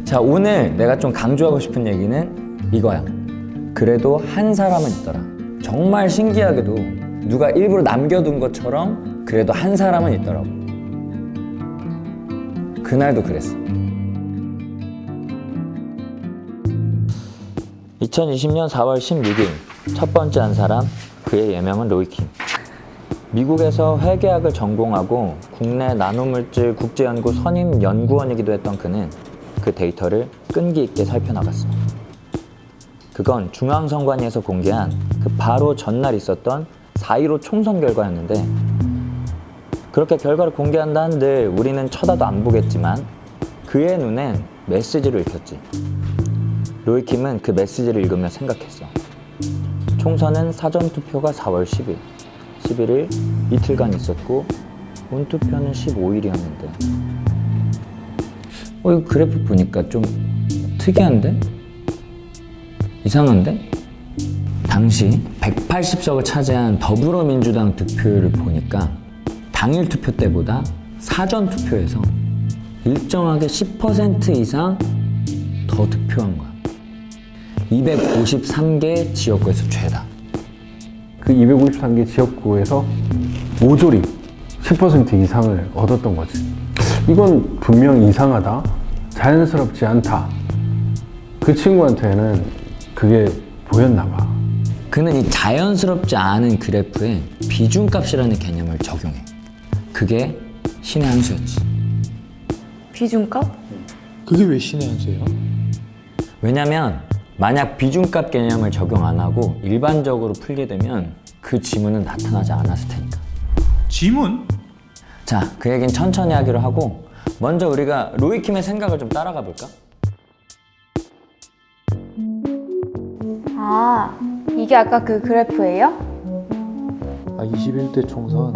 자, 오늘 내가 좀 강조하고 싶은 얘기는 이거야. 그래도 한 사람은 있더라. 정말 신기하게도 누가 일부러 남겨둔 것처럼 그래도 한 사람은 있더라고. 그날도 그랬어. 2020년 4월 16일 첫 번째 한 사람, 그의 예명은 로이킴. 미국에서 회계학을 전공하고 국내 나노물질 국제연구 선임 연구원이기도 했던 그는 그 데이터를 끈기 있게 살펴나갔어. 그건 중앙선관위에서 공개한 그 바로 전날 있었던 4.15 총선 결과였는데, 그렇게 결과를 공개한다 한들 우리는 쳐다도 안 보겠지만 그의 눈엔 메시지를 읽혔지. 로이킴은 그 메시지를 읽으며 생각했어. 총선은 사전투표가 4월 10일, 11일 이틀간 있었고 본투표는 15일이었는데 이 그래프 보니까 좀 특이한데? 이상한데? 당시 180석을 차지한 더불어민주당 득표율을 보니까 당일 투표 때보다 사전 투표에서 일정하게 10% 이상 더 득표한 거야. 253개 지역구에서 최다. 그 253개 지역구에서 모조리 10% 이상을 얻었던 거지. 이건 분명 이상하다, 자연스럽지 않다. 그 친구한테는 그게 보였나 봐. 그는 이 자연스럽지 않은 그래프에 비중값이라는 개념을 적용해. 그게 신의 한 수였지. 비중값? 그게 왜 신의 한 수예요? 왜냐면 만약 비중값 개념을 적용 안 하고 일반적으로 풀게 되면 그 지문은 나타나지 않았을 테니까. 지문? 자, 그 얘기는 천천히 하기로 하고 먼저 우리가 로이킴의 생각을 좀 따라가 볼까? 아, 이게 아까 그 그래프예요? 21대 총선.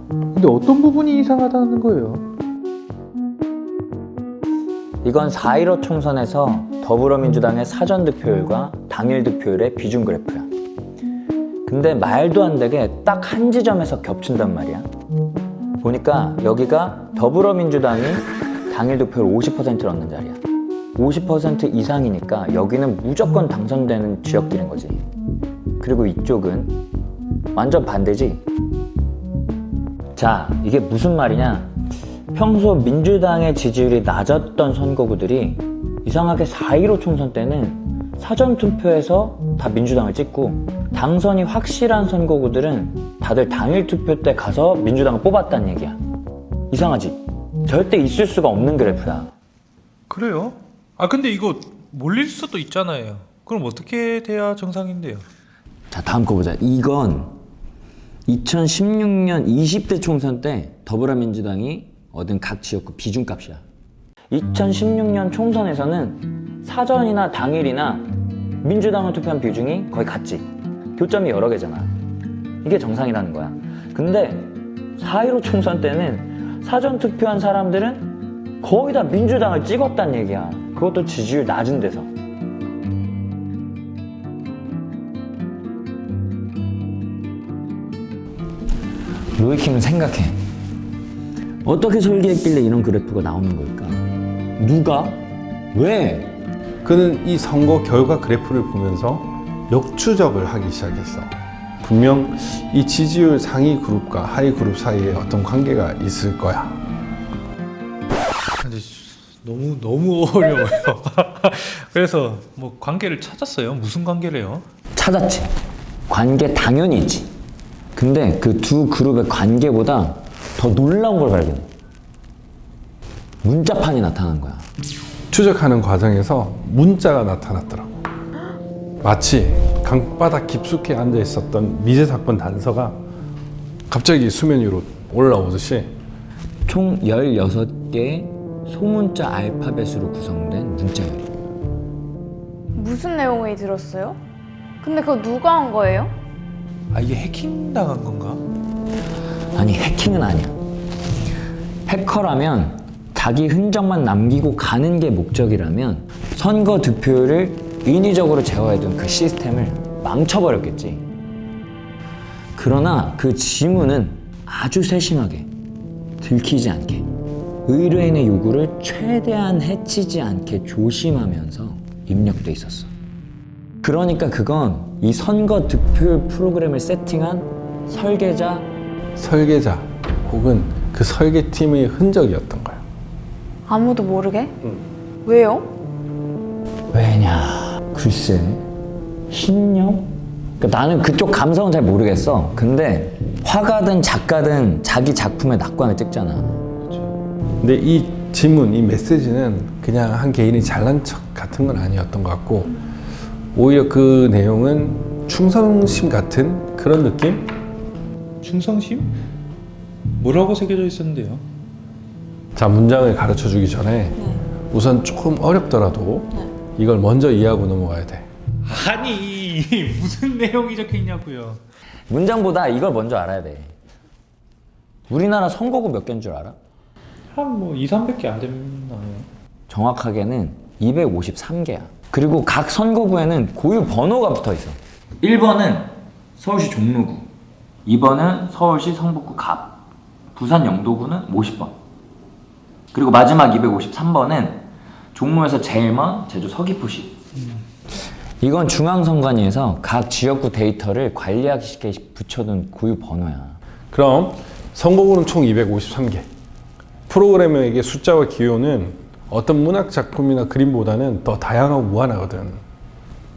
근데 어떤 부분이 이상하다는 거예요? 이건 4.15 총선에서 더불어민주당의 사전 득표율과 당일 득표율의 비중 그래프야. 근데 말도 안 되게 딱 한 지점에서 겹친단 말이야. 보니까 여기가 더불어민주당이 당일 득표율 50%를 얻는 자리야. 50% 이상이니까 여기는 무조건 당선되는 지역들인 거지. 그리고 이쪽은 완전 반대지. 자, 이게 무슨 말이냐? 평소 민주당의 지지율이 낮았던 선거구들이 이상하게 4.15 총선 때는 사전투표에서 다 민주당을 찍고, 당선이 확실한 선거구들은 다들 당일 투표 때 가서 민주당을 뽑았다는 얘기야. 이상하지? 절대 있을 수가 없는 그래프야. 그래요? 아 근데 이거 몰릴 수도 있잖아요. 그럼 어떻게 돼야 정상인데요? 자, 다음 거 보자. 이건 2016년 20대 총선 때 더불어민주당이 얻은 각 지역구 비중값이야. 2016년 총선에서는 사전이나 당일이나 민주당을 투표한 비중이 거의 같지. 교점이 여러 개잖아. 이게 정상이라는 거야. 근데 4.15 총선 때는 사전 투표한 사람들은 거의 다 민주당을 찍었다는 얘기야. 그것도 지지율 낮은 데서. 로이킴은 생각해. 어떻게 설계했길래 이런 그래프가 나오는 걸까? 누가? 왜? 그는 이 선거 결과 그래프를 보면서 역추적을 하기 시작했어. 분명 이 지지율 상위 그룹과 하위 그룹 사이에 어떤 관계가 있을 거야. 근데 너무 어려워요. 그래서 뭐 관계를 찾았어요. 무슨 관계래요? 찾았지. 관계 당연히 있지. 근데 그 두 그룹의 관계보다 더 놀라운 걸 발견해. 문자판이 나타난 거야. 추적하는 과정에서 문자가 나타났더라고. 마치 강바닥 깊숙이 앉아 있었던 미제 사건 단서가 갑자기 수면 위로 올라오듯이 총 16개의 소문자 알파벳으로 구성된 문자열이. 무슨 내용이 들었어요? 근데 그거 누가 한 거예요? 아 이게 해킹 당한 건가? 아니, 해킹은 아니야. 해커라면 자기 흔적만 남기고 가는 게 목적이라면 선거 득표율을 인위적으로 제어해둔 그 시스템을 망쳐버렸겠지. 그러나 그 지문은 아주 세심하게 들키지 않게 의뢰인의 요구를 최대한 해치지 않게 조심하면서 입력돼 있었어. 그러니까 그건 이 선거 득표율 프로그램을 세팅한 설계자 혹은 그 설계팀의 흔적이었던 거야. 아무도 모르게? 왜요? 왜냐? 글쎄, 신념? 그러니까 나는 그쪽 감성은 잘 모르겠어. 근데 화가든 작가든 자기 작품에 낙관을 찍잖아. 근데 이 지문, 이 메시지는 그냥 한 개인이 잘난 척 같은 건 아니었던 것 같고 오히려 그 내용은 충성심 같은 그런 느낌? 충성심? 뭐라고 새겨져 있었는데요? 자, 문장을 가르쳐 주기 전에 우선 조금 어렵더라도 이걸 먼저 이해하고 넘어가야 돼. 아니 무슨 내용이 적혀 있냐고요. 문장보다 이걸 먼저 알아야 돼. 우리나라 선거구 몇 개인 줄 알아? 한 뭐 2, 300개 안 되나요? 정확하게는 253개야. 그리고 각 선거구에는 고유 번호가 붙어 있어. 1번은 서울시 종로구, 2번은 서울시 성북구 갑, 부산 영도구는 50번. 그리고 마지막 253번은 종로에서 제일 먼 제주 서귀포시. 이건 중앙선관위에서 각 지역구 데이터를 관리하기 쉽게 붙여둔 고유 번호야. 그럼 선거구는 총 253개. 프로그래머에게 숫자와 기호는 어떤 문학 작품이나 그림보다는 더 다양하고 무한하거든.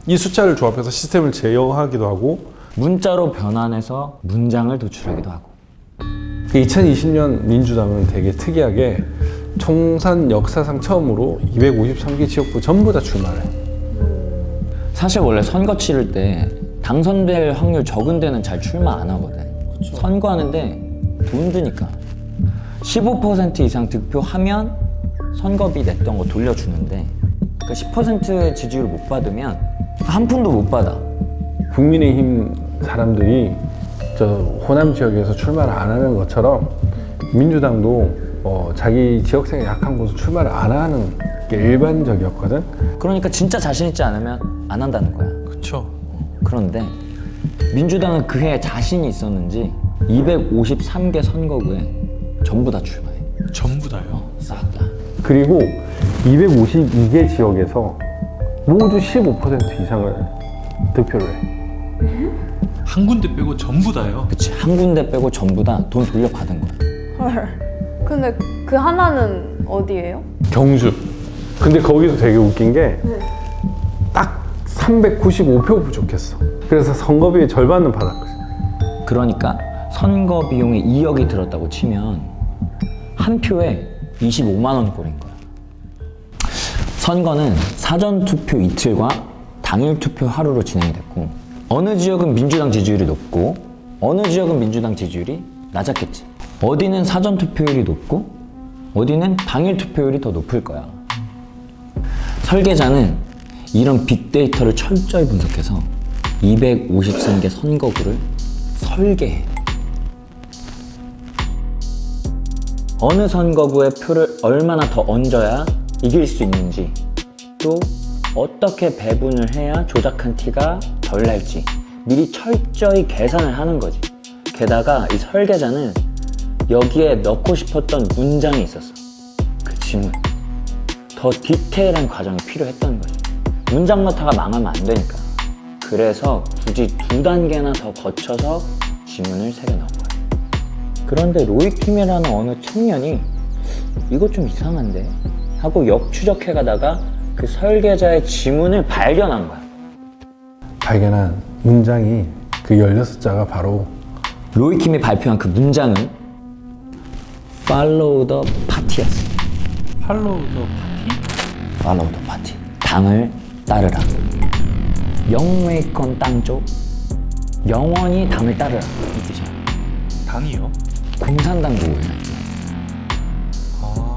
이 숫자를 조합해서 시스템을 제어하기도 하고 문자로 변환해서 문장을 도출하기도 하고. 2020년 민주당은 되게 특이하게 총선 역사상 처음으로 253개 지역구 전부 다 출마를 해. 사실 원래 선거 치를 때 당선될 확률 적은 데는 잘 출마 안 하거든. 선거하는데 돈 드니까 15% 이상 득표하면 선거비 냈던 거 돌려주는데 그 10%의 지지율을 못 받으면 한 푼도 못 받아. 국민의힘 사람들이 저 호남 지역에서 출마를 안 하는 것처럼 민주당도 자기 지역색이 약한 곳은 출마를 안 하는 게 일반적이었거든. 그러니까 진짜 자신 있지 않으면 안 한다는 거야. 그쵸. 그런데 민주당은 그해 자신이 있었는지 253개 선거구에 전부 다 출마해. 전부 다요? 싹 다. 그리고 252개 지역에서 모두 15% 이상을 득표를 해. 한 군데 빼고 전부 다요? 그치. 한 군데 빼고 전부 다 돈 돌려받은 거야. 헐. 근데 그 하나는 어디예요? 경주. 근데 거기도 되게 웃긴 게 딱 395표 부족했어. 그래서 선거비의 절반은 받았거든. 그러니까 선거 비용에 2억이 들었다고 치면 한 표에 25만 원 꼴인 거야. 선거는 사전 투표 이틀과 당일 투표 하루로 진행이 됐고 어느 지역은 민주당 지지율이 높고 어느 지역은 민주당 지지율이 낮았겠지. 어디는 사전 투표율이 높고 어디는 당일 투표율이 더 높을 거야. 설계자는 이런 빅데이터를 철저히 분석해서 253개 선거구를 설계해. 어느 선거구에 표를 얼마나 더 얹어야 이길 수 있는지, 또 어떻게 배분을 해야 조작한 티가 덜 날지 미리 철저히 계산을 하는 거지. 게다가 이 설계자는 여기에 넣고 싶었던 문장이 있었어. 그 지문. 더 디테일한 과정이 필요했던 거지. 문장 넣다가 망하면 안 되니까. 그래서 굳이 2단계나 더 거쳐서 지문을 새겨 넣은 거야. 그런데 로이킴이라는 어느 청년이 이거 좀 이상한데? 하고 역추적해 가다가 그 설계자의 지문을 발견한 거야. 발견한 문장이 그 16자가 바로 로이킴이 발표한 그 문장은 Follow the Party였어. 팔로우 더 파티? Follow the Party. 당을 따르라. 영메이컨 땅쪽. 영원히 당을 따르라. 이 뜻이야. 당이요? 공산당 보호야. 아.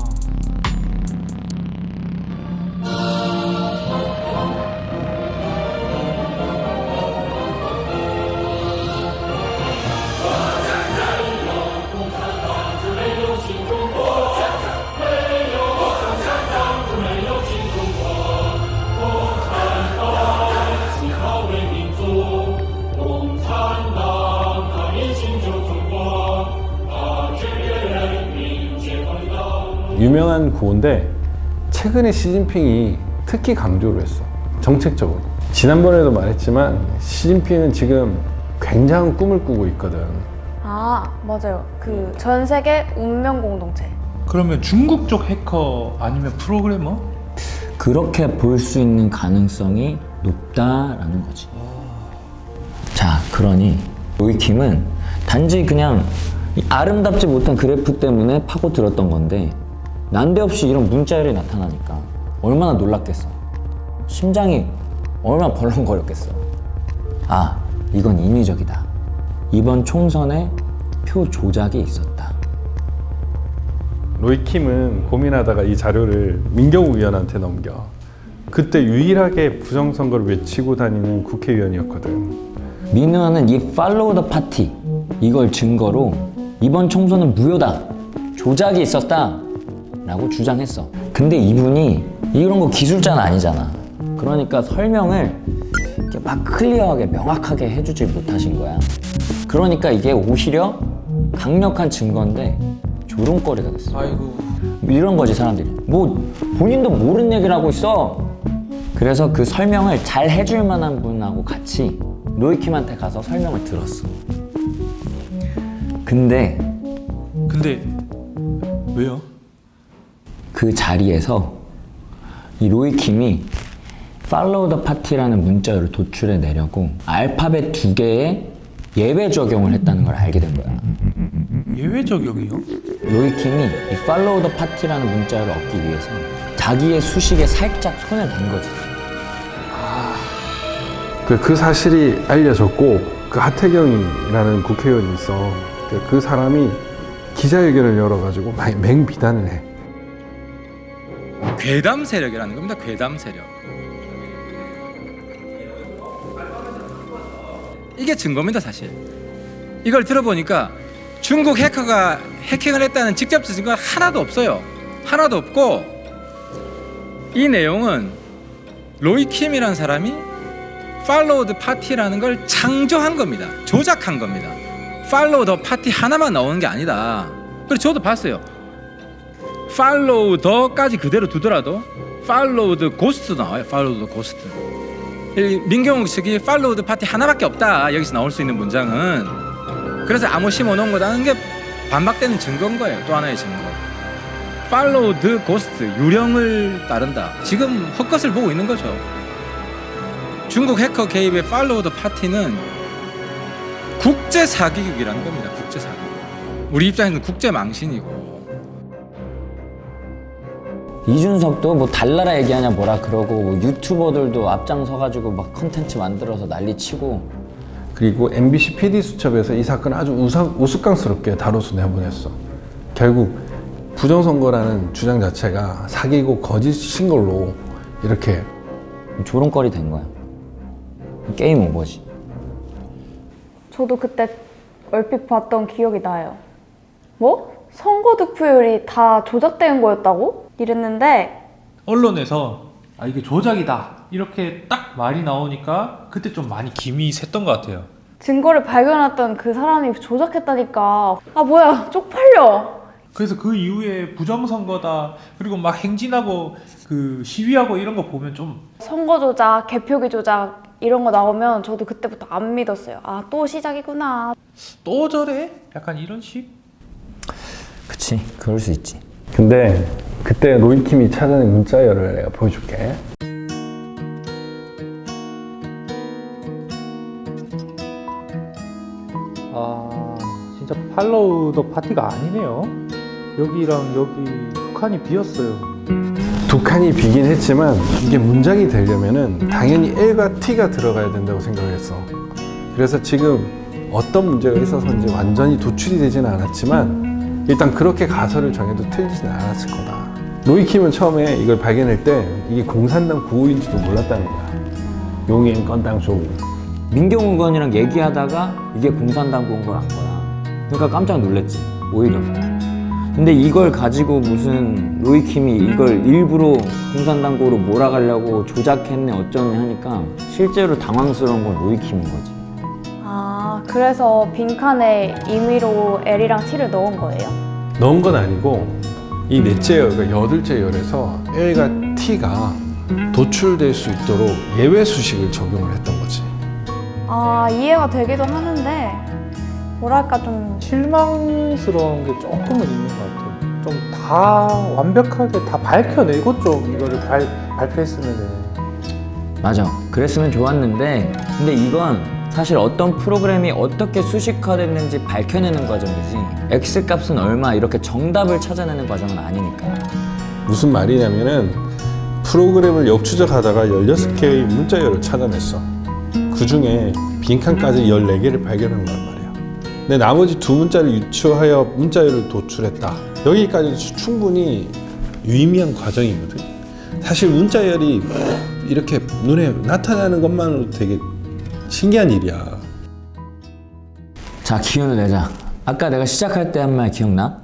유명한 구호인데 최근에 시진핑이 특히 강조를 했어. 정책적으로. 지난번에도 말했지만 시진핑은 지금 굉장한 꿈을 꾸고 있거든. 아, 맞아요. 그 전 세계 운명 공동체. 그러면 중국 쪽 해커 아니면 프로그래머? 그렇게 볼 수 있는 가능성이 높다라는 거지. 자, 그러니 로이킴은 단지 그냥 이 아름답지 못한 그래프 때문에 파고들었던 건데 난데없이 이런 문자열이 나타나니까 얼마나 놀랐겠어. 심장이 얼마나 벌렁거렸겠어. 아, 이건 인위적이다. 이번 총선에 표 조작이 있었다. 로이킴은 고민하다가 이 자료를 민경욱 의원한테 넘겨. 그때 유일하게 부정선거를 외치고 다니는 국회의원이었거든. 민 의원은 이 팔로우 더 파티 이걸 증거로 이번 총선은 무효다, 조작이 있었다 라고 주장했어. 근데 이분이 이런 거 기술자는 아니잖아. 그러니까 설명을 이렇게 막 클리어하게 명확하게 해주질 못하신 거야. 그러니까 이게 오히려 강력한 증거인데 조롱거리가 됐어. 아이고. 이런 거지 사람들이. 뭐 본인도 모르는 얘기를 하고 있어. 그래서 그 설명을 잘 해줄 만한 분하고 같이 로이킴한테 가서 설명을 들었어. 근데 왜요? 그 자리에서 이 로이킴이 팔로우 더 파티라는 문자를 도출해 내려고 알파벳 2개의 예외 적용을 했다는 걸 알게 된 거야. 예외 적용이요? 로이킴이 이 팔로우 더 파티라는 문자를 얻기 위해서 자기의 수식에 살짝 손을 댄 거지. 그 사실이 알려졌고 그 하태경이라는 국회의원이 있어. 그 사람이 기자회견을 열어가지고 맹비난을 해. 괴담 세력이라는 겁니다. 괴담 세력. 이게 증거입니다, 사실. 이걸 들어보니까 중국 해커가 해킹을 했다는 직접적 증거가 하나도 없어요. 하나도 없고 이 내용은 로이킴이라는 사람이 팔로우 더 파티라는 걸 창조한 겁니다. 조작한 겁니다. 팔로우 더 파티 하나만 나오는 게 아니다. 그래서 저도 봤어요. 팔로우 더까지 그대로 두더라도 팔로우 더 고스트 나와요. 팔로우 더 고스트. 민경욱 측이 팔로우 더 파티 하나밖에 없다. 여기서 나올 수 있는 문장은. 그래서 아무 심어놓은 거라는 게 반박되는 증거인 거예요. 또 하나의 증거. 팔로우 더 고스트, 유령을 따른다. 지금 헛것을 보고 있는 거죠. 중국 해커 개입의 팔로우 더 파티는 국제 사기극이라는 겁니다. 국제 사기극. 우리 입장에서는 국제 망신이고. 이준석도 뭐 달나라 얘기하냐 뭐라 그러고 뭐 유튜버들도 앞장서가지고 막 컨텐츠 만들어서 난리치고. 그리고 MBC PD 수첩에서 이 사건을 아주 우스꽝스럽게 다뤄서 내보냈어. 결국 부정선거라는 주장 자체가 사기고 거짓인 걸로 이렇게 조롱거리 된 거야. 게임 오버지. 저도 그때 얼핏 봤던 기억이 나요. 뭐? 선거 득표율이 다 조작된 거였다고? 이랬는데 언론에서 아 이게 조작이다 이렇게 딱 말이 나오니까 그때 좀 많이 김이 샜던 것 같아요. 증거를 발견했던 그 사람이 조작했다니까. 아 뭐야, 쪽팔려. 그래서 그 이후에 부정선거다 그리고 막 행진하고 그 시위하고 이런 거 보면 좀 선거 조작, 개표기 조작 이런 거 나오면 저도 그때부터 안 믿었어요. 아, 또 시작이구나. 또 저래? 약간 이런 식? 그치, 그럴 수 있지. 근데 그때 로이킴이 찾아낸 문자열을 내가 보여줄게. 아 진짜 팔로우 더 파티가 아니네요. 여기랑 여기 두 칸이 비었어요. 두 칸이 비긴 했지만 이게 문장이 되려면은 당연히 L과 T가 들어가야 된다고 생각했어. 그래서 지금 어떤 문제가 있어서인지 완전히 도출이 되지는 않았지만 일단 그렇게 가설을 정해도 틀리지는 않았을 거다. 로이킴은 처음에 이걸 발견할 때 이게 공산당 구호인지도 몰랐다는 거야. 용인 건당 조우. 민경욱 의원이랑 얘기하다가 이게 공산당 구인 걸 안 거야. 그러니까 깜짝 놀랐지, 오히려. 근데 이걸 가지고 무슨 로이킴이 이걸 일부러 공산당고로 몰아가려고 조작했네 어쩌네 하니까 실제로 당황스러운 건 로이킴인 거지. 아, 그래서 빈칸에 임의로 L이랑 T를 넣은 거예요? 넣은 건 아니고 이 넷째 열, 그러니까 여덟째 열에서 L과 T가 도출될 수 있도록 예외 수식을 적용을 했던 거지. 아, 이해가 되기도 하는데 뭐랄까 좀 실망스러운 게 조금은 있는 것 같아요. 좀 다 완벽하게 다 밝혀내고 좀 이거를 발표했으면은. 맞아. 그랬으면 좋았는데 근데 이건 사실 어떤 프로그램이 어떻게 수식화됐는지 밝혀내는 과정이지 X값은 얼마 이렇게 정답을 찾아내는 과정은 아니니까. 무슨 말이냐면은 프로그램을 역추적하다가 16개의 문자열을 찾아냈어. 그 중에 빈칸까지 14개를 발견한 거란 말이야. 근데 나머지 두 문자를 유추하여 문자열을 도출했다. 여기까지도 충분히 유의미한 과정이거든. 사실 문자열이 이렇게 눈에 나타나는 것만으로도 되게 신기한 일이야. 자, 기운을 내자. 아까 내가 시작할 때 한 말 기억나?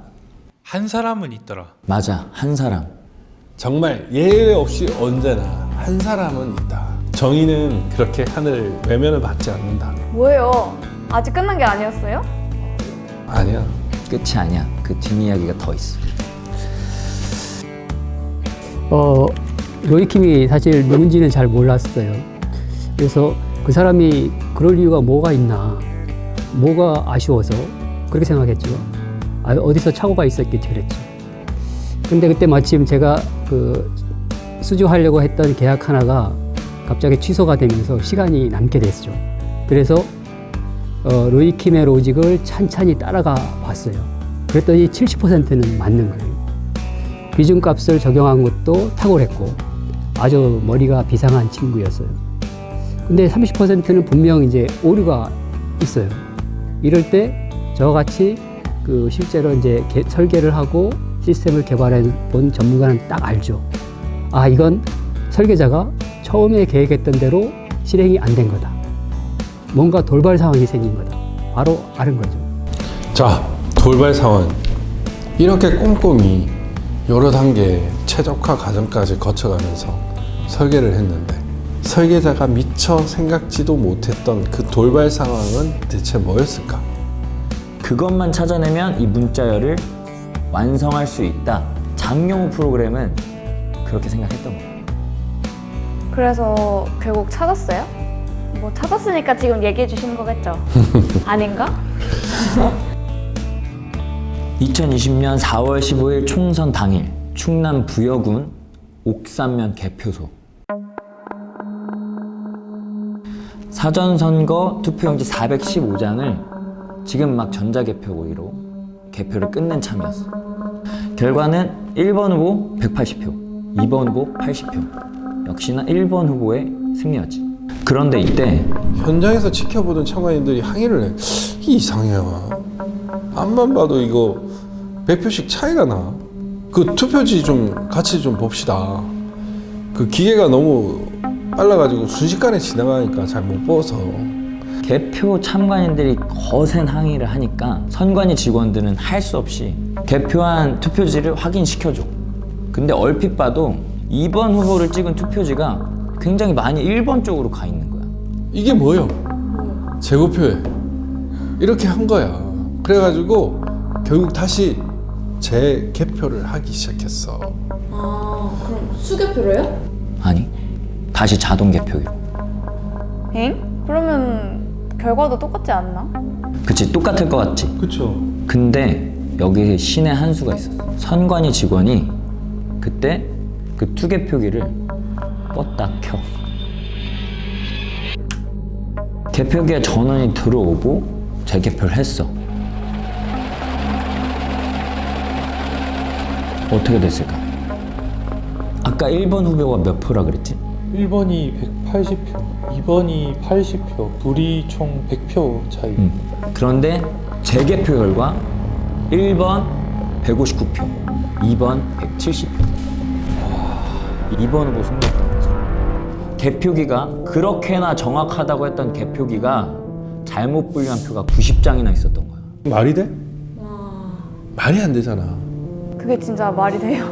한 사람은 있더라. 맞아. 한 사람. 정말 예외 없이 언제나 한 사람은 있다. 정의는 그렇게 하늘 외면을 받지 않는다. 뭐예요? 아직 끝난 게 아니었어요? 아니야. 끝이 아니야. 그 뒷이야기가 더 있어. 로이킴이 사실 누군지는 잘 몰랐어요. 그래서 그 사람이 그럴 이유가 뭐가 있나, 뭐가 아쉬워서 그렇게 생각했죠. 어디서 착오가 있었겠지 그랬죠. 근데 그때 마침 제가 그 수주하려고 했던 계약 하나가 갑자기 취소가 되면서 시간이 남게 됐죠. 그래서 로이킴의 로직을 찬찬히 따라가 봤어요. 그랬더니 70%는 맞는 거예요. 비중값을 적용한 것도 탁월했고 아주 머리가 비상한 친구였어요. 근데 30%는 분명 이제 오류가 있어요. 이럴 때 저와 같이 그 실제로 이제 설계를 하고 시스템을 개발해 본 전문가는 딱 알죠. 아, 이건 설계자가 처음에 계획했던 대로 실행이 안 된 거다. 뭔가 돌발 상황이 생긴 거다. 바로 아는 거죠. 자, 돌발 상황. 이렇게 꼼꼼히 여러 단계 최적화 과정까지 거쳐가면서 설계를 했는데 설계자가 미처 생각지도 못했던 그 돌발 상황은 대체 뭐였을까? 그것만 찾아내면 이 문자열을 완성할 수 있다. 장용호 프로그램은 그렇게 생각했던 거예요. 그래서 결국 찾았어요? 뭐 찾았으니까 지금 얘기해 주시는 거겠죠? 아닌가? 2020년 4월 15일 총선 당일 충남 부여군 옥산면 개표소. 사전선거 투표용지 415장을 지금 막 전자개표기로 개표를 끝낸 참이었어. 결과는 1번 후보 180표, 2번 후보 80표. 역시나 1번 후보의 승리였지. 그런데 이때 현장에서 지켜보던 참관인들이 항의를 해. 이상해요. 앞만 봐도 이거 100표씩 차이가 나. 그 투표지 좀 같이 좀 봅시다. 그 기계가 너무 빨라가지고 순식간에 지나가니까 잘 못 보서. 개표 참관인들이 거센 항의를 하니까 선관위 직원들은 할 수 없이 개표한 투표지를 확인시켜줘. 근데 얼핏 봐도 2번 후보를 찍은 투표지가 굉장히 많이 1번 쪽으로 가 있는 거야. 이게 뭐예요? 재고표에 이렇게 한 거야. 그래가지고 결국 다시 재개표를 하기 시작했어. 아, 그럼 수개표로요? 아니, 다시 자동 개표기로. 엥? 그러면 결과도 똑같지 않나? 그치, 똑같을 것 같지? 그쵸. 근데 여기 신의 한 수가 있었어. 선관위 직원이 그때 그 투개표기를 껐다 켜. 개표기에 전원이 들어오고 재개표를 했어. 어떻게 됐을까? 아까 1번 후보가 몇 표라 그랬지? 1번이 180표, 2번이 80표, 둘이 총 100표 차이. 그런데 재개표 결과 1번 159표, 2번 170표. 2번 후보 승리했던 거지. 개표기가 그렇게나 정확하다고 했던 개표기가 잘못 분류한 표가 90장이나 있었던 거야. 말이 돼? 말이 안 되잖아. 그게 진짜 말이 돼요?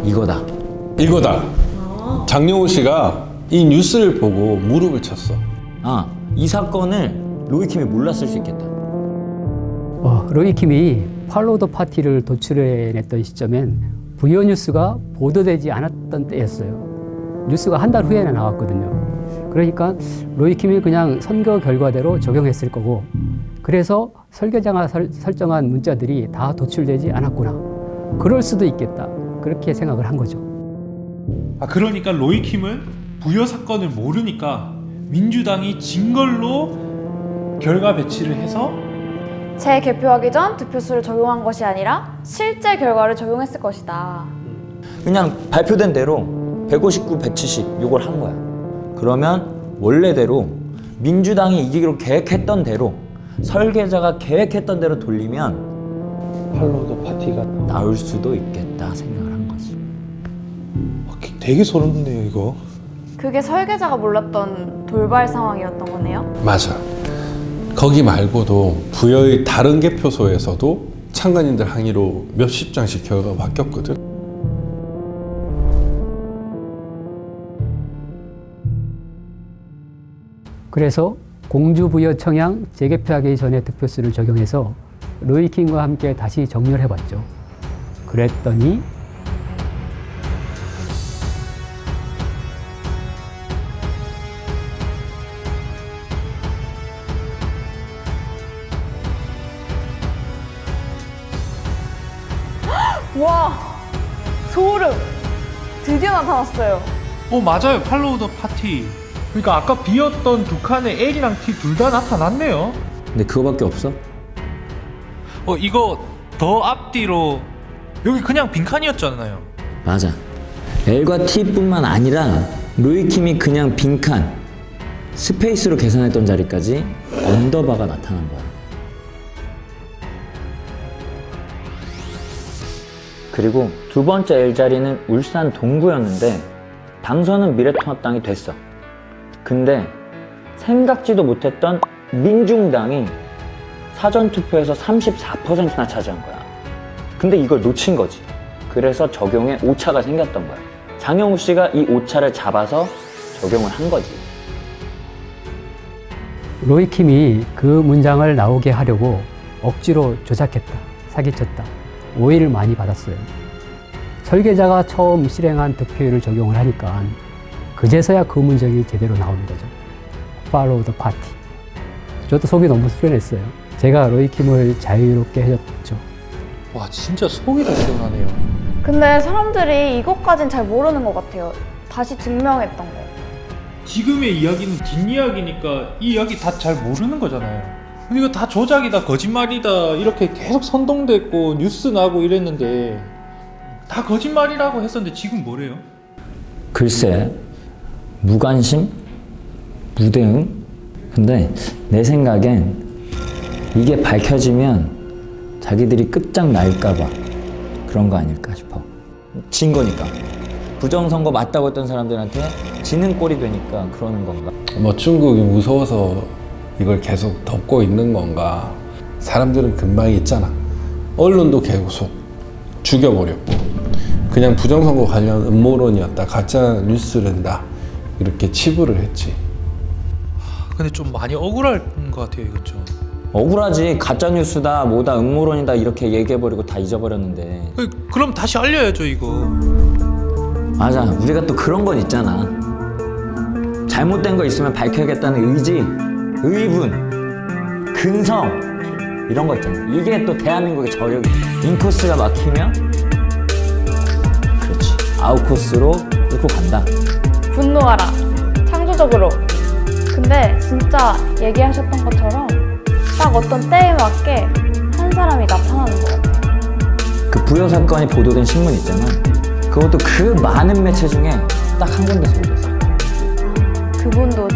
이거다. 이거다. 장용호 씨가 이 뉴스를 보고 무릎을 쳤어. 아, 이 사건을 로이킴이 몰랐을 수 있겠다. 로이킴이 팔로우 더 파티를 도출해냈던 시점엔 부여 뉴스가 보도되지 않았던 때였어요. 뉴스가 한 달 후에나 나왔거든요. 그러니까 로이킴이 그냥 선거 결과대로 적용했을 거고, 그래서 설계자가 설정한 문자들이 다 도출되지 않았구나. 그럴 수도 있겠다. 그렇게 생각을 한 거죠. 아 그러니까 로이킴은 부여 사건을 모르니까 민주당이 진 걸로 결과 배치를 해서 재개표하기 전 득표수를 적용한 것이 아니라 실제 결과를 적용했을 것이다. 그냥 발표된 대로 159, 170 이걸 한 거야. 그러면 원래대로 민주당이 이기기로 계획했던 대로 설계자가 계획했던 대로 돌리면 팔로우더 파티가 나올 수도 있겠다 생각을 한 거지. 되게 소름 돋네요, 이거. 그게 설계자가 몰랐던 돌발 상황이었던 거네요. 맞아. 거기 말고도 부여의 다른 개표소에서도 참관인들 항의로 몇십 장씩 결과가 바뀌었거든. 그래서 공주부여 청양 재개표하기 전에 득표수를 적용해서 로이킴과 함께 다시 정리를 해봤죠. 그랬더니 와, 소름! 드디어 나타났어요. 맞아요. 팔로우 더 파티. 그러니까 아까 비었던 두 칸의 L이랑 T 둘 다 나타났네요. 근데 그거밖에 없어? 이거 더 앞뒤로 여기 그냥 빈칸이었잖아요. 맞아. L과 T뿐만 아니라 로이킴이 그냥 빈칸 스페이스로 계산했던 자리까지 언더바가 나타난 거야. 그리고 두 번째 L 자리는 울산 동구였는데 당선은 미래통합당이 됐어. 근데 생각지도 못했던 민중당이 사전투표에서 34%나 차지한 거야. 근데 이걸 놓친 거지. 그래서 적용에 오차가 생겼던 거야. 장영우 씨가 이 오차를 잡아서 적용을 한 거지. 로이킴이 그 문장을 나오게 하려고 억지로 조작했다, 사기쳤다, 오해를 많이 받았어요. 설계자가 처음 실행한 득표율을 적용을 하니까 그제서야 그 문장이 제대로 나오는 거죠. Follow the party. 저도 속이 너무 후련했어요. 제가 로이킴을 자유롭게 해줬죠. 와, 진짜 속이 다 시원하네요. 근데 사람들이 이것까진 잘 모르는 것 같아요. 다시 증명했던 거. 지금의 이야기는 뒷이야기니까 이 이야기 다 잘 모르는 거잖아요. 근데 이거 다 조작이다, 거짓말이다 이렇게 계속 선동됐고 뉴스 나고 이랬는데 다 거짓말이라고 했었는데 지금 뭐래요? 글쎄, 무관심? 무대응? 근데 내 생각엔 이게 밝혀지면 자기들이 끝장날까봐 그런 거 아닐까 싶어. 진 거니까. 부정선거 맞다고 했던 사람들한테 지는 꼴이 되니까 그러는 건가? 뭐 중국이 무서워서 이걸 계속 덮고 있는 건가? 사람들은 금방 있잖아. 언론도 계속 죽여버렸고 그냥 부정선거 관련 음모론이었다, 가짜 뉴스랜다 이렇게 치부를 했지. 근데 좀 많이 억울할 것 같아요, 이것 좀. 억울하지. 가짜뉴스다, 뭐다, 음모론이다 이렇게 얘기해버리고 다 잊어버렸는데. 그럼 다시 알려야죠, 이거. 맞아. 우리가 또 그런 건 있잖아. 잘못된 거 있으면 밝혀야겠다는 의지, 의분, 근성 이런 거 있잖아. 이게 또 대한민국의 저력이. 인코스가 막히면 그렇지. 아웃코스로 끌고 간다. 분노하라. 창조적으로. 근데 진짜 얘기하셨던 것처럼 딱 어떤 때에 맞게 한 사람이 나타나는 것 같아요. 그 부여 사건이 보도된 신문 있잖아. 그것도 그 많은 매체 중에 딱 한 군데서 보도했어. 그분도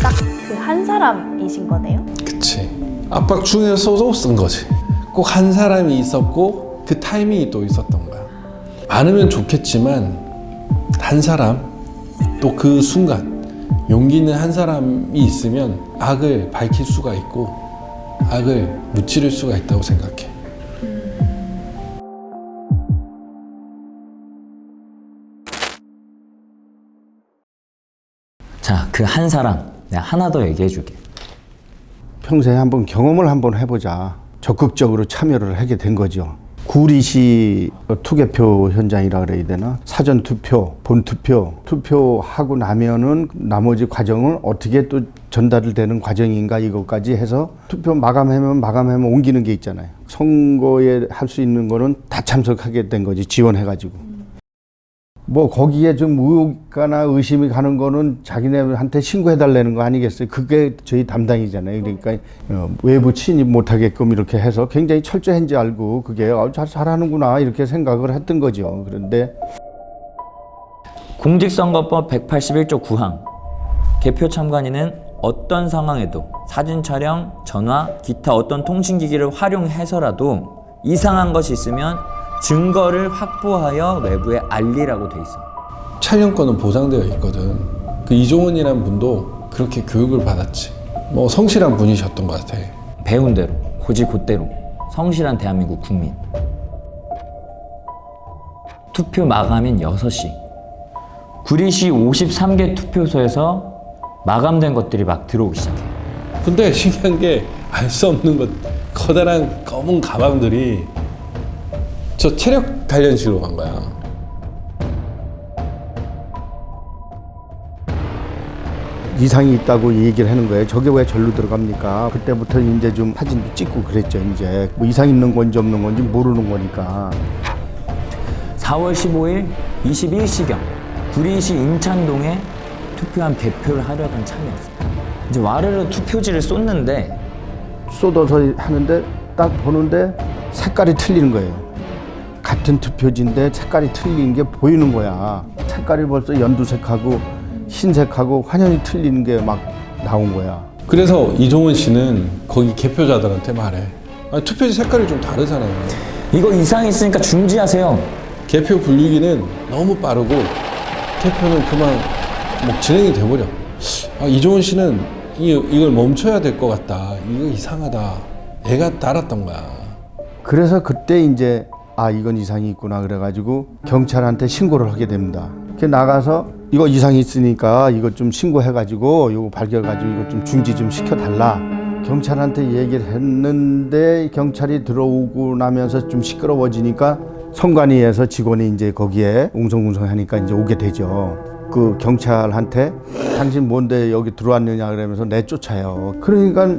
딱 그 한 사람이신 거네요? 그치. 압박 중에서도 쓴 거지. 꼭 한 사람이 있었고 그 타이밍이 또 있었던 거야. 많으면 좋겠지만 한 사람, 또 그 순간 용기 있는 한 사람이 있으면 악을 밝힐 수가 있고 악을 무찌를 수가 있다고 생각해. 자, 그 한 사람 내가 하나 더 얘기해 줄게. 평소에 한번 경험을 한번 해보자. 적극적으로 참여를 하게 된 거죠. 구리시 투개표 현장이라 그래야 되나? 사전 투표, 본 투표, 투표하고 나면은 나머지 과정을 어떻게 또 전달을 되는 과정인가 이것까지 해서 투표 마감하면 옮기는 게 있잖아요. 선거에 할 수 있는 거는 다 참석하게 된 거지, 지원해가지고. 뭐 거기에 좀 의혹이나 의심이 가는 거는 자기네한테 신고해달라는 거 아니겠어요? 그게 저희 담당이잖아요. 그러니까 외부 침입 못하게끔 이렇게 해서 굉장히 철저한지 알고 그게 잘하는구나 이렇게 생각을 했던 거죠. 그런데 공직선거법 181조 9항 개표 참관인은 어떤 상황에도 사진 촬영, 전화, 기타 어떤 통신기기를 활용해서라도 이상한 것이 있으면 증거를 확보하여 외부에 알리라고 돼 있어. 촬영권은 보장되어 있거든. 그 이종원이라는 분도 그렇게 교육을 받았지. 뭐 성실한 분이셨던 것 같아. 배운 대로, 곧대로 성실한 대한민국 국민. 투표 마감인 6시. 구리시 53개 투표소에서 마감된 것들이 막 들어오기 시작해. 근데 신기한 게 알 수 없는 것, 커다란 검은 가방들이 저 체력 단련실로 간 거야. 이상이 있다고 얘기를 하는 거예요. 저게 왜 절로 들어갑니까? 그때부터 이제 좀 사진도 찍고 그랬죠. 이제 뭐 이상 있는 건지 없는 건지 모르는 거니까. 4월 15일 21시경 구리시 인창동에 투표함 개표를 하려던 참이었어. 이제 와르르 투표지를 쏟는데 쏟아서 하는데 딱 보는데 색깔이 틀리는 거예요. 같은 투표지인데 색깔이 틀린 게 보이는 거야. 색깔이 벌써 연두색하고 흰색하고 환연히 틀리는 게 막 나온 거야. 그래서 이종원 씨는 거기 개표자들한테 말해. 아니, 투표지 색깔이 좀 다르잖아요. 이거 이상이 있으니까 중지하세요. 개표 분류기는 너무 빠르고 개표는 그만 뭐 진행이 돼버려. 이종원 씨는 이걸 멈춰야 될 것 같다. 이거 이상하다. 애가 달았던 거야. 그래서 그때 이제 이건 이상이 있구나 그래가지고 경찰한테 신고를 하게 됩니다. 나가서 이거 이상이 있으니까 이거 좀 신고해가지고 이거 발견해가지고 이거 좀 중지 좀 시켜달라. 경찰한테 얘기를 했는데 경찰이 들어오고 나면서 좀 시끄러워지니까 선관위에서 직원이 이제 거기에 웅성웅성하니까 이제 오게 되죠. 그 경찰한테 당신 뭔데 여기 들어왔느냐 그러면서 내쫓아요. 그러니까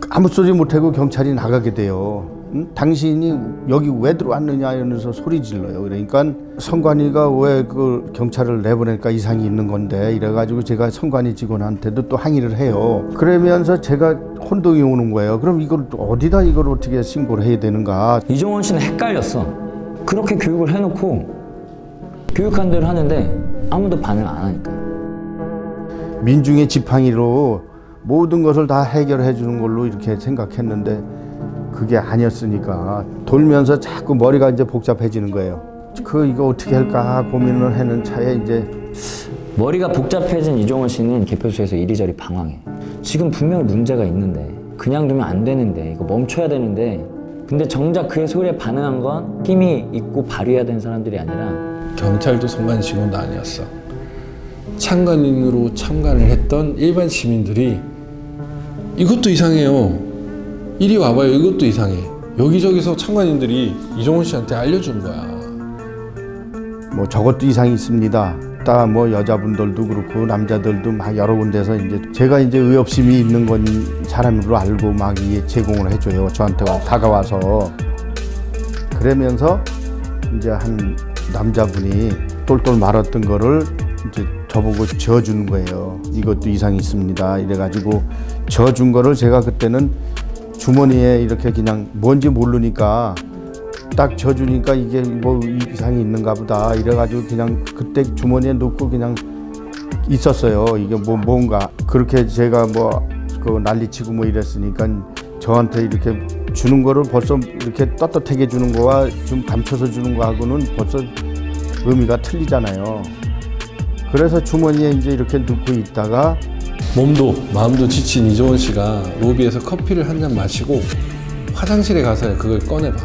아무 소리 못하고 경찰이 나가게 돼요. 당신이 여기 왜 들어왔느냐 이러면서 소리 질러요. 그러니까 선관위가 왜 그 경찰을 내보내니까 이상이 있는 건데 이래가지고 제가 선관위 직원한테도 또 항의를 해요. 그러면서 제가 혼동이 오는 거예요. 그럼 이걸 어디다 이걸 어떻게 신고를 해야 되는가? 이종원 씨는 헷갈렸어. 그렇게 교육을 해놓고 교육한 대로 하는데 아무도 반응을 안 하니까. 민중의 지팡이로 모든 것을 다 해결해 주는 걸로 이렇게 생각했는데 그게 아니었으니까 돌면서 자꾸 머리가 이제 복잡해지는 거예요. 이거 어떻게 할까 고민을 하는 차에 이제 머리가 복잡해진 이종원 씨는 개표소에서 이리저리 방황해. 지금 분명히 문제가 있는데 그냥 두면 안 되는데 이거 멈춰야 되는데 근데 정작 그의 소리에 반응한 건 힘이 있고 발휘해야 되는 사람들이 아니라 경찰도 선관 직원도 아니었어. 참관인으로 참관을 했던 일반 시민들이 이것도 이상해요. 이리 와봐요. 이것도 이상해. 여기저기서 참관인들이 이종원 씨한테 알려주는 거야. 뭐 저것도 이상이 있습니다. 딱 뭐 여자분들도 그렇고 남자들도 막 여러 군데서 이제 제가 이제 의협심이 있는 건 사람으로 알고 막 제공을 해줘요. 저한테 다가와서. 그러면서 이제 한 남자분이 똘똘 말았던 거를 이제 저보고 져주는 거예요. 이것도 이상이 있습니다. 이래가지고 져준 거를 제가 그때는 주머니에 이렇게 그냥 뭔지 모르니까 딱 져주니까 이게 뭐 이상이 있는가 보다 이래가지고 그냥 그때 주머니에 넣고 그냥 있었어요. 이게 뭔가 그렇게 제가 뭐 그 난리치고 뭐 이랬으니까 저한테 이렇게 주는 거를 벌써 이렇게 떳떳하게 주는 거와 좀 감춰서 주는 거하고는 벌써 의미가 틀리잖아요. 그래서 주머니에 이제 이렇게 넣고 있다가 몸도 마음도 지친 이종원 씨가 로비에서 커피를 한 잔 마시고 화장실에 가서 그걸 꺼내봐.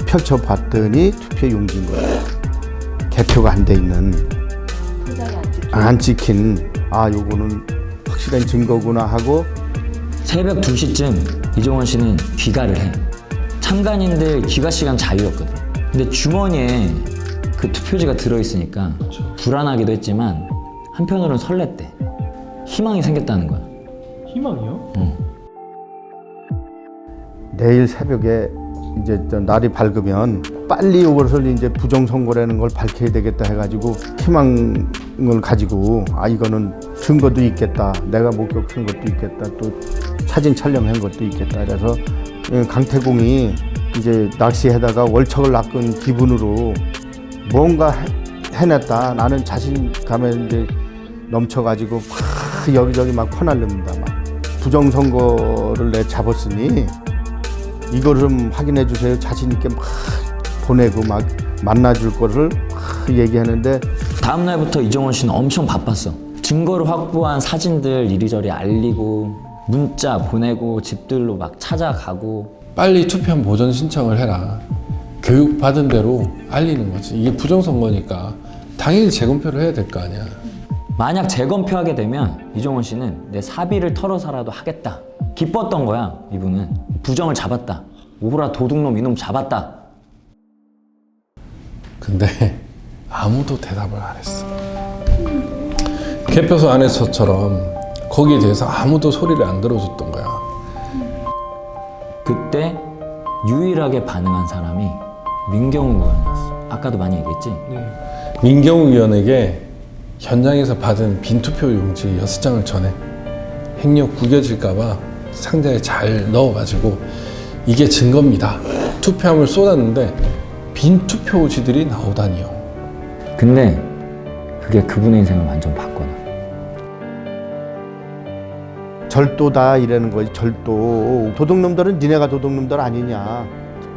펼쳐봤더니 투표 용지인 거예요. 개표가 안 돼 있는. 안 찍힌. 요거는 확실한 증거구나 하고 새벽 2시쯤 이종원 씨는 귀가를 해. 참관인들 귀가 시간 자유였거든. 근데 주머니에 그 투표지가 들어있으니까 불안하기도 했지만 한편으로는 설렜대. 희망이 생겼다는 거야. 희망이요? 내일 새벽에 이제 날이 밝으면 빨리 이것을 이제 부정선거라는 걸 밝혀야 되겠다 해가지고 희망을 가지고 이거는 증거도 있겠다. 내가 목격한 것도 있겠다. 또 사진 촬영한 것도 있겠다. 그래서 강태공이 이제 낚시에다가 월척을 낚은 기분으로 뭔가 해냈다. 나는 자신감에 이제 넘쳐가지고 막 여기저기 막 퍼날릅니다. 막 부정선거를 내 잡았으니 이걸 좀 확인해 주세요. 자신 있게 막 보내고 막 만나줄 거를 막 얘기하는데 다음 날부터 이종원 씨는 엄청 바빴어. 증거를 확보한 사진들 이리저리 알리고 문자 보내고 집들로 막 찾아가고. 빨리 투표한 보전 신청을 해라. 교육 받은 대로 알리는 거지. 이게 부정선거니까 당연히 재검표를 해야 될 거 아니야. 만약 재검표하게 되면 이종원 씨는 내 사비를 털어서라도 하겠다. 기뻤던 거야. 이분은 부정을 잡았다. 오호라 도둑놈 이놈 잡았다. 근데 아무도 대답을 안 했어. 개표소 안에서처럼 거기에 대해서 아무도 소리를 안 들어줬던 거야. 그때 유일하게 반응한 사람이 민경욱 의원이었어. 아까도 많이 얘기했지? 민경욱 의원에게 현장에서 받은 빈 투표 용지 6장을 전해. 행력 구겨질까봐 상자에 잘 넣어가지고 이게 증거입니다. 투표함을 쏟았는데 빈 투표지들이 나오다니요. 근데 그게 그분의 인생을 완전 바꿔놔. 절도다 이라는 거지. 절도. 도둑놈들은 니네가 도둑놈들 아니냐.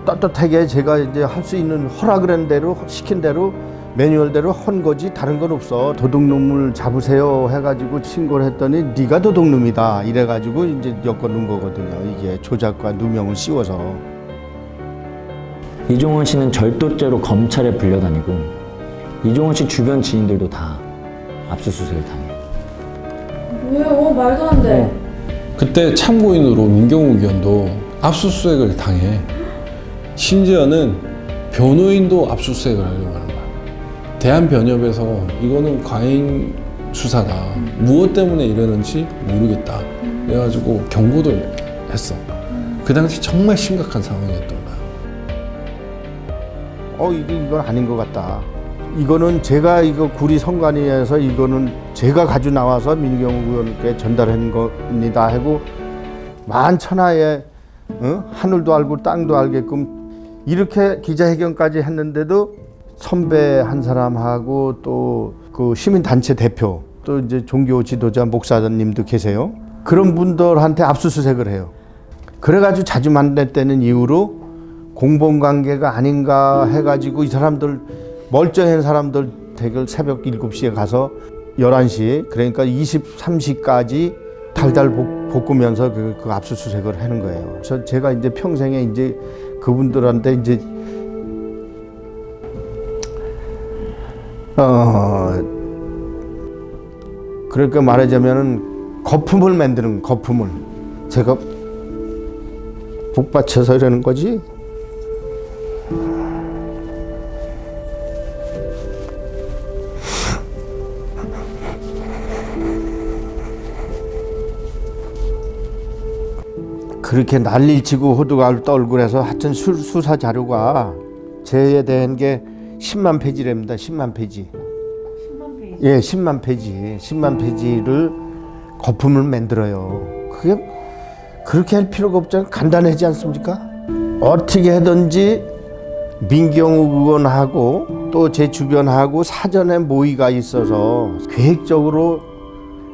떳떳하게 제가 이제 할 수 있는 허락을 한 대로 시킨 대로 매뉴얼대로 한 거지 다른 건 없어. 도둑놈을 잡으세요 해가지고 신고를 했더니 네가 도둑놈이다 이래가지고 이제 엮어놓은 거거든요. 이게 조작과 누명을 씌워서. 이종원 씨는 절도죄로 검찰에 불려다니고 이종원 씨 주변 지인들도 다 압수수색을 당해. 왜요? 말도 안 돼. 그때 참고인으로 민경욱 의원도 압수수색을 당해. 심지어는 변호인도 압수수색을 하려고 하는 거야. 대한변협에서 이거는 과잉 수사다. 무엇 때문에 이러는지 모르겠다. 그래가지고 경고도 했어. 그 당시 정말 심각한 상황이었던 거야. 이건 아닌 것 같다. 이거는 제가 이거 구리 선관위에서 이거는 제가 가지고 나와서 민경욱 의원께 전달한 겁니다 하고 만천하에 하늘도 알고 땅도 알게끔 이렇게 기자회견까지 했는데도 선배 한 사람하고 또 그 시민단체 대표 또 이제 종교 지도자 목사님도 계세요. 그런 분들한테 압수수색을 해요. 그래가지고 자주 만났다는 이유로 공범관계가 아닌가 해가지고 이 사람들 멀쩡한 사람들 대결 새벽 7시에 가서 11시 그러니까 23시까지 달달 볶으면서 그 압수수색을 하는 거예요. 제가 이제 평생에 이제 그분들한테 이제 그러니까 말하자면은 거품을 만드는 거품을 제가 복받쳐서 이러는 거지. 그렇게 난리를 치고 호두가 떨고 그래서 하여튼 수사 자료가 제에 대한 게 10만 페이지랍니다. 10만 페이지. 10만 페이지? 예, 10만 페이지. 10만 페이지를 거품을 만들어요. 그게 그렇게 할 필요가 없잖아요. 간단하지 않습니까? 어떻게 하든지 민경욱 의원하고 또 제 주변하고 사전에 모의가 있어서 계획적으로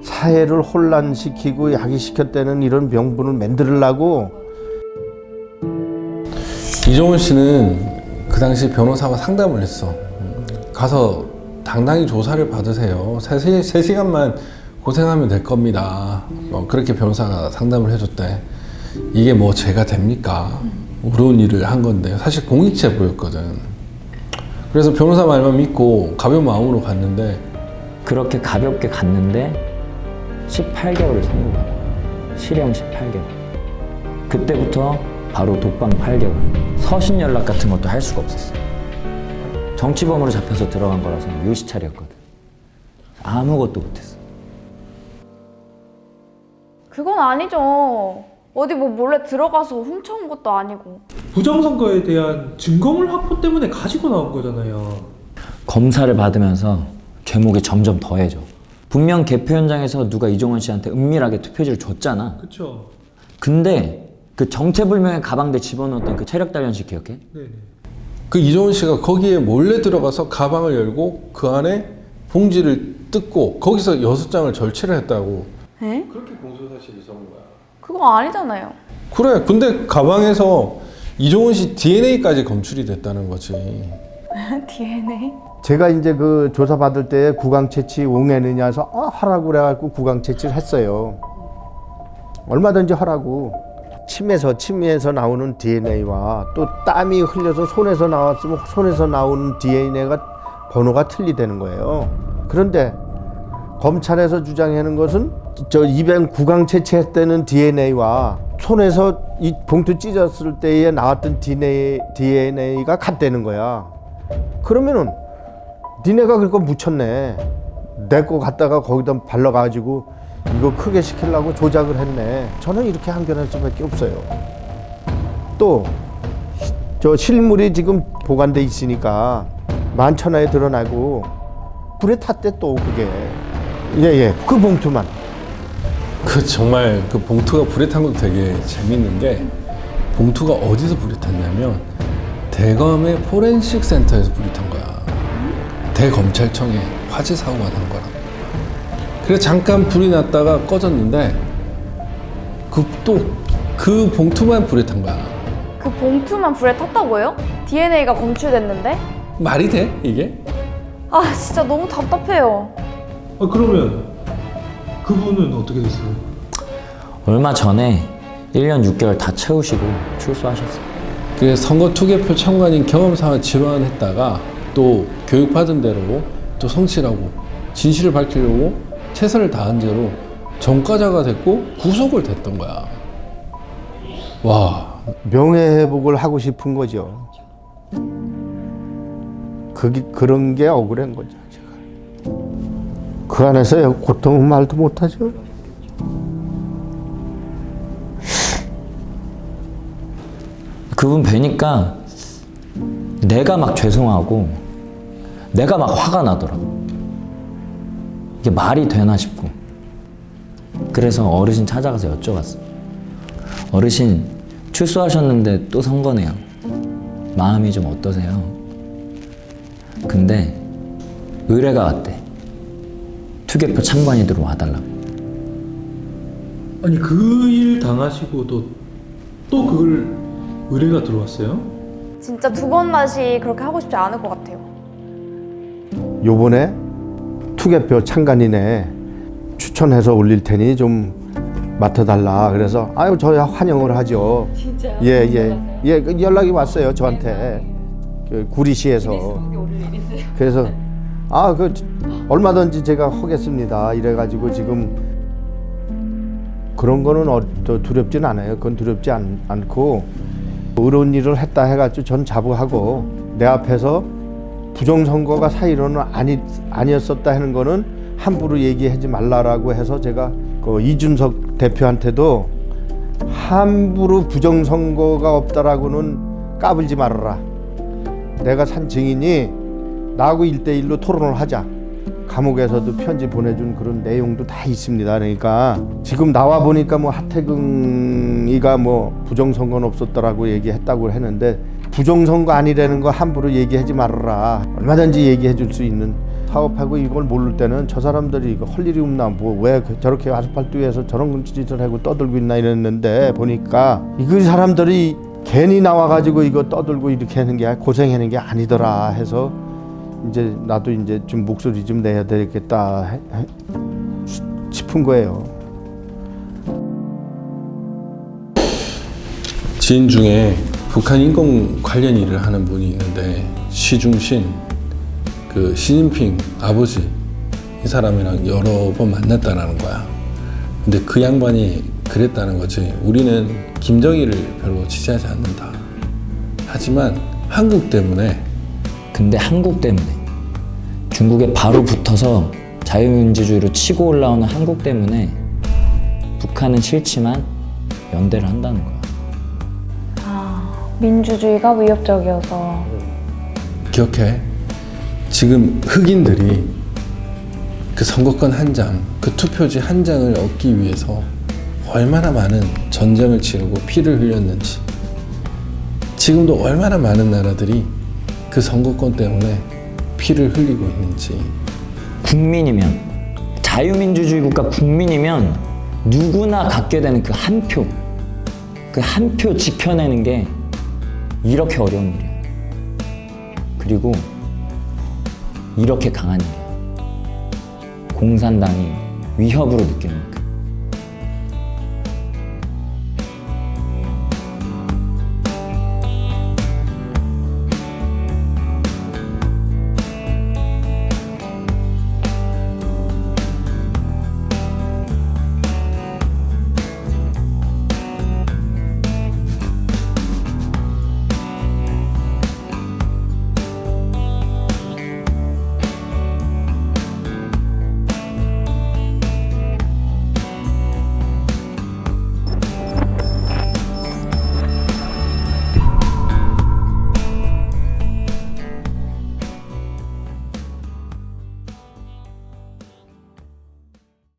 사회를 혼란시키고 야기시켰다는 이런 명분을 만들려고. 이종원 씨는 그 당시 변호사와 상담을 했어. 가서 당당히 조사를 받으세요. 3시간만 고생하면 될 겁니다. 그렇게 변호사가 상담을 해줬대. 이게 뭐 죄가 됩니까? 어려운 일을 한 건데 사실 공익죄 보였거든. 그래서 변호사 말만 믿고 가벼운 마음으로 갔는데 그렇게 가볍게 갔는데 18개월을 선고받아. 실형 18개월. 그때부터 바로 독방 8개월. 서신 연락 같은 것도 할 수가 없었어. 정치범으로 잡혀서 들어간 거라서 유시찰이었거든. 아무것도 못했어. 그건 아니죠. 어디 뭐 몰래 들어가서 훔쳐온 것도 아니고. 부정선거에 대한 증거물 확보 때문에 가지고 나온 거잖아요. 검사를 받으면서 죄목이 점점 더해져. 분명 개표 현장에서 누가 이종원 씨한테 은밀하게 투표지를 줬잖아. 그렇죠. 근데 그 정체불명의 가방대 집어넣었던 그 체력 단련식 기억해? 네네. 그 이종원 씨가 거기에 몰래 들어가서 가방을 열고 그 안에 봉지를 뜯고 거기서 6장을 절취를 했다고. 에? 그렇게 공소사실이 적은 거야. 그거 아니잖아요. 그래. 근데 가방에서 이종원 씨 DNA까지 검출이 됐다는 거지. DNA? 제가 이제 그 조사 받을 때 구강 채취 옹해느냐 해서 하라고 그래갖고 구강 채취를 했어요. 얼마든지 하라고. 침에서 나오는 DNA와 또 땀이 흘려서 손에서 나왔으면 손에서 나오는 DNA가 번호가 틀리다는 거예요. 그런데 검찰에서 주장하는 것은 저 입엔 구강 채취했다는 DNA와 손에서 이 봉투 찢었을 때에 나왔던 DNA가 같다는 거야. 그러면은 니네가 그거 묻혔네. 내 거 갖다가 거기다 발라가지고 이거 크게 시키려고 조작을 했네. 저는 이렇게 항변할 수밖에 없어요. 또 저 실물이 지금 보관돼 있으니까 만천하에 드러나고 불에 탔대 또 그게. 예예. 그 봉투만. 그 정말 그 봉투가 불에 탄 것도 되게 재밌는 게 봉투가 어디서 불이 탔냐면 대검의 포렌식 센터에서 불이 탄 거야. 대검찰청에 화재 사고가 난 거라. 그래서 잠깐 불이 났다가 꺼졌는데 그 봉투만 불에 탄 거야. 그 봉투만 불에 탔다고요? DNA가 검출됐는데? 말이 돼 이게? 아 진짜 너무 답답해요. 그러면 그분은 어떻게 됐어요? 얼마 전에 1년 6개월 다 채우시고 출소하셨어요. 그 선거 투개표 참관인 경험상을 질환했다가 또 교육받은 대로 또 성실하고 진실을 밝히려고 최선을 다한 죄로 전과자가 됐고 구속을 됐던 거야. 와. 명예회복을 하고 싶은 거죠. 그런 게 억울한 거죠. 제가. 그 안에서 고통은 말도 못하죠. 그분 뵈니까 내가 막 죄송하고 내가 막 화가 나더라고. 이게 말이 되나 싶고. 그래서 어르신 찾아가서 여쭤봤어. 어르신 출소하셨는데 또 선거네요. 마음이 좀 어떠세요? 근데 의뢰가 왔대. 투개표 참관인으로 와달라고. 아니 그 일 당하시고도 또 그걸 의뢰가 들어왔어요? 진짜 두 번 다시 그렇게 하고 싶지 않을 것 같아요. 요번에 투개표 참관인에 추천해서 올릴 테니 좀 맡아달라. 그래서 아유 저야 환영을 하죠. 진짜요? 예, 그 연락이 왔어요 저한테. 그 구리시에서. 그래서 그 얼마든지 제가 하겠습니다. 이래가지고 지금 그런 거는 두렵진 않아요. 그건 두렵지 않고 어려운 일을 했다 해가지고 전 자부하고 내 앞에서 부정선거가 사실은 아니었었다 하는 거는 함부로 얘기하지 말라라고 해서 제가 그 이준석 대표한테도 함부로 부정선거가 없다라고는 까불지 말아라. 내가 산 증인이 나하고 1대1로 토론을 하자. 감옥에서도 편지 보내준 그런 내용도 다 있습니다. 그러니까 지금 나와 보니까 뭐 하태경이가 뭐 부정선거는 없었더라고 얘기했다고 했는데 부정선거 아니라는 거 함부로 얘기하지 말아라. 얼마든지 얘기해 줄 수 있는 사업하고 이걸 모를 때는 저 사람들이 이거 할 일이 없나 뭐 왜 저렇게 아스팔트 위에서 저런 짓을 하고 떠들고 있나 이랬는데 보니까 이 사람들이 괜히 나와가지고 이거 떠들고 이렇게 하는 게 고생하는 게 아니더라 해서 이제 나도 이제 좀 목소리 좀 내야 되겠다 싶은 거예요. 지인 중에 북한 인권 관련 일을 하는 분이 있는데 시중신 그 시진핑 아버지 이 사람이랑 여러 번 만났다라는 거야. 근데 그 양반이 그랬다는 거지. 우리는 김정일을 별로 지지하지 않는다. 하지만 한국 때문에. 근데 한국 때문에, 중국에 바로 붙어서 자유민주주의로 치고 올라오는 한국 때문에 북한은 싫지만 연대를 한다는 거야. 민주주의가 위협적이어서. 기억해. 지금 흑인들이 그 선거권 한 장, 그 투표지 한 장을 얻기 위해서 얼마나 많은 전쟁을 치르고 피를 흘렸는지, 지금도 얼마나 많은 나라들이 그 선거권 때문에 피를 흘리고 있는지. 국민이면, 자유민주주의 국가 국민이면 누구나 갖게 되는 그 한 표, 그 한 표 지켜내는 게 이렇게 어려운 일이야. 그리고 이렇게 강한 일이야. 공산당이 위협으로 느끼는 거야.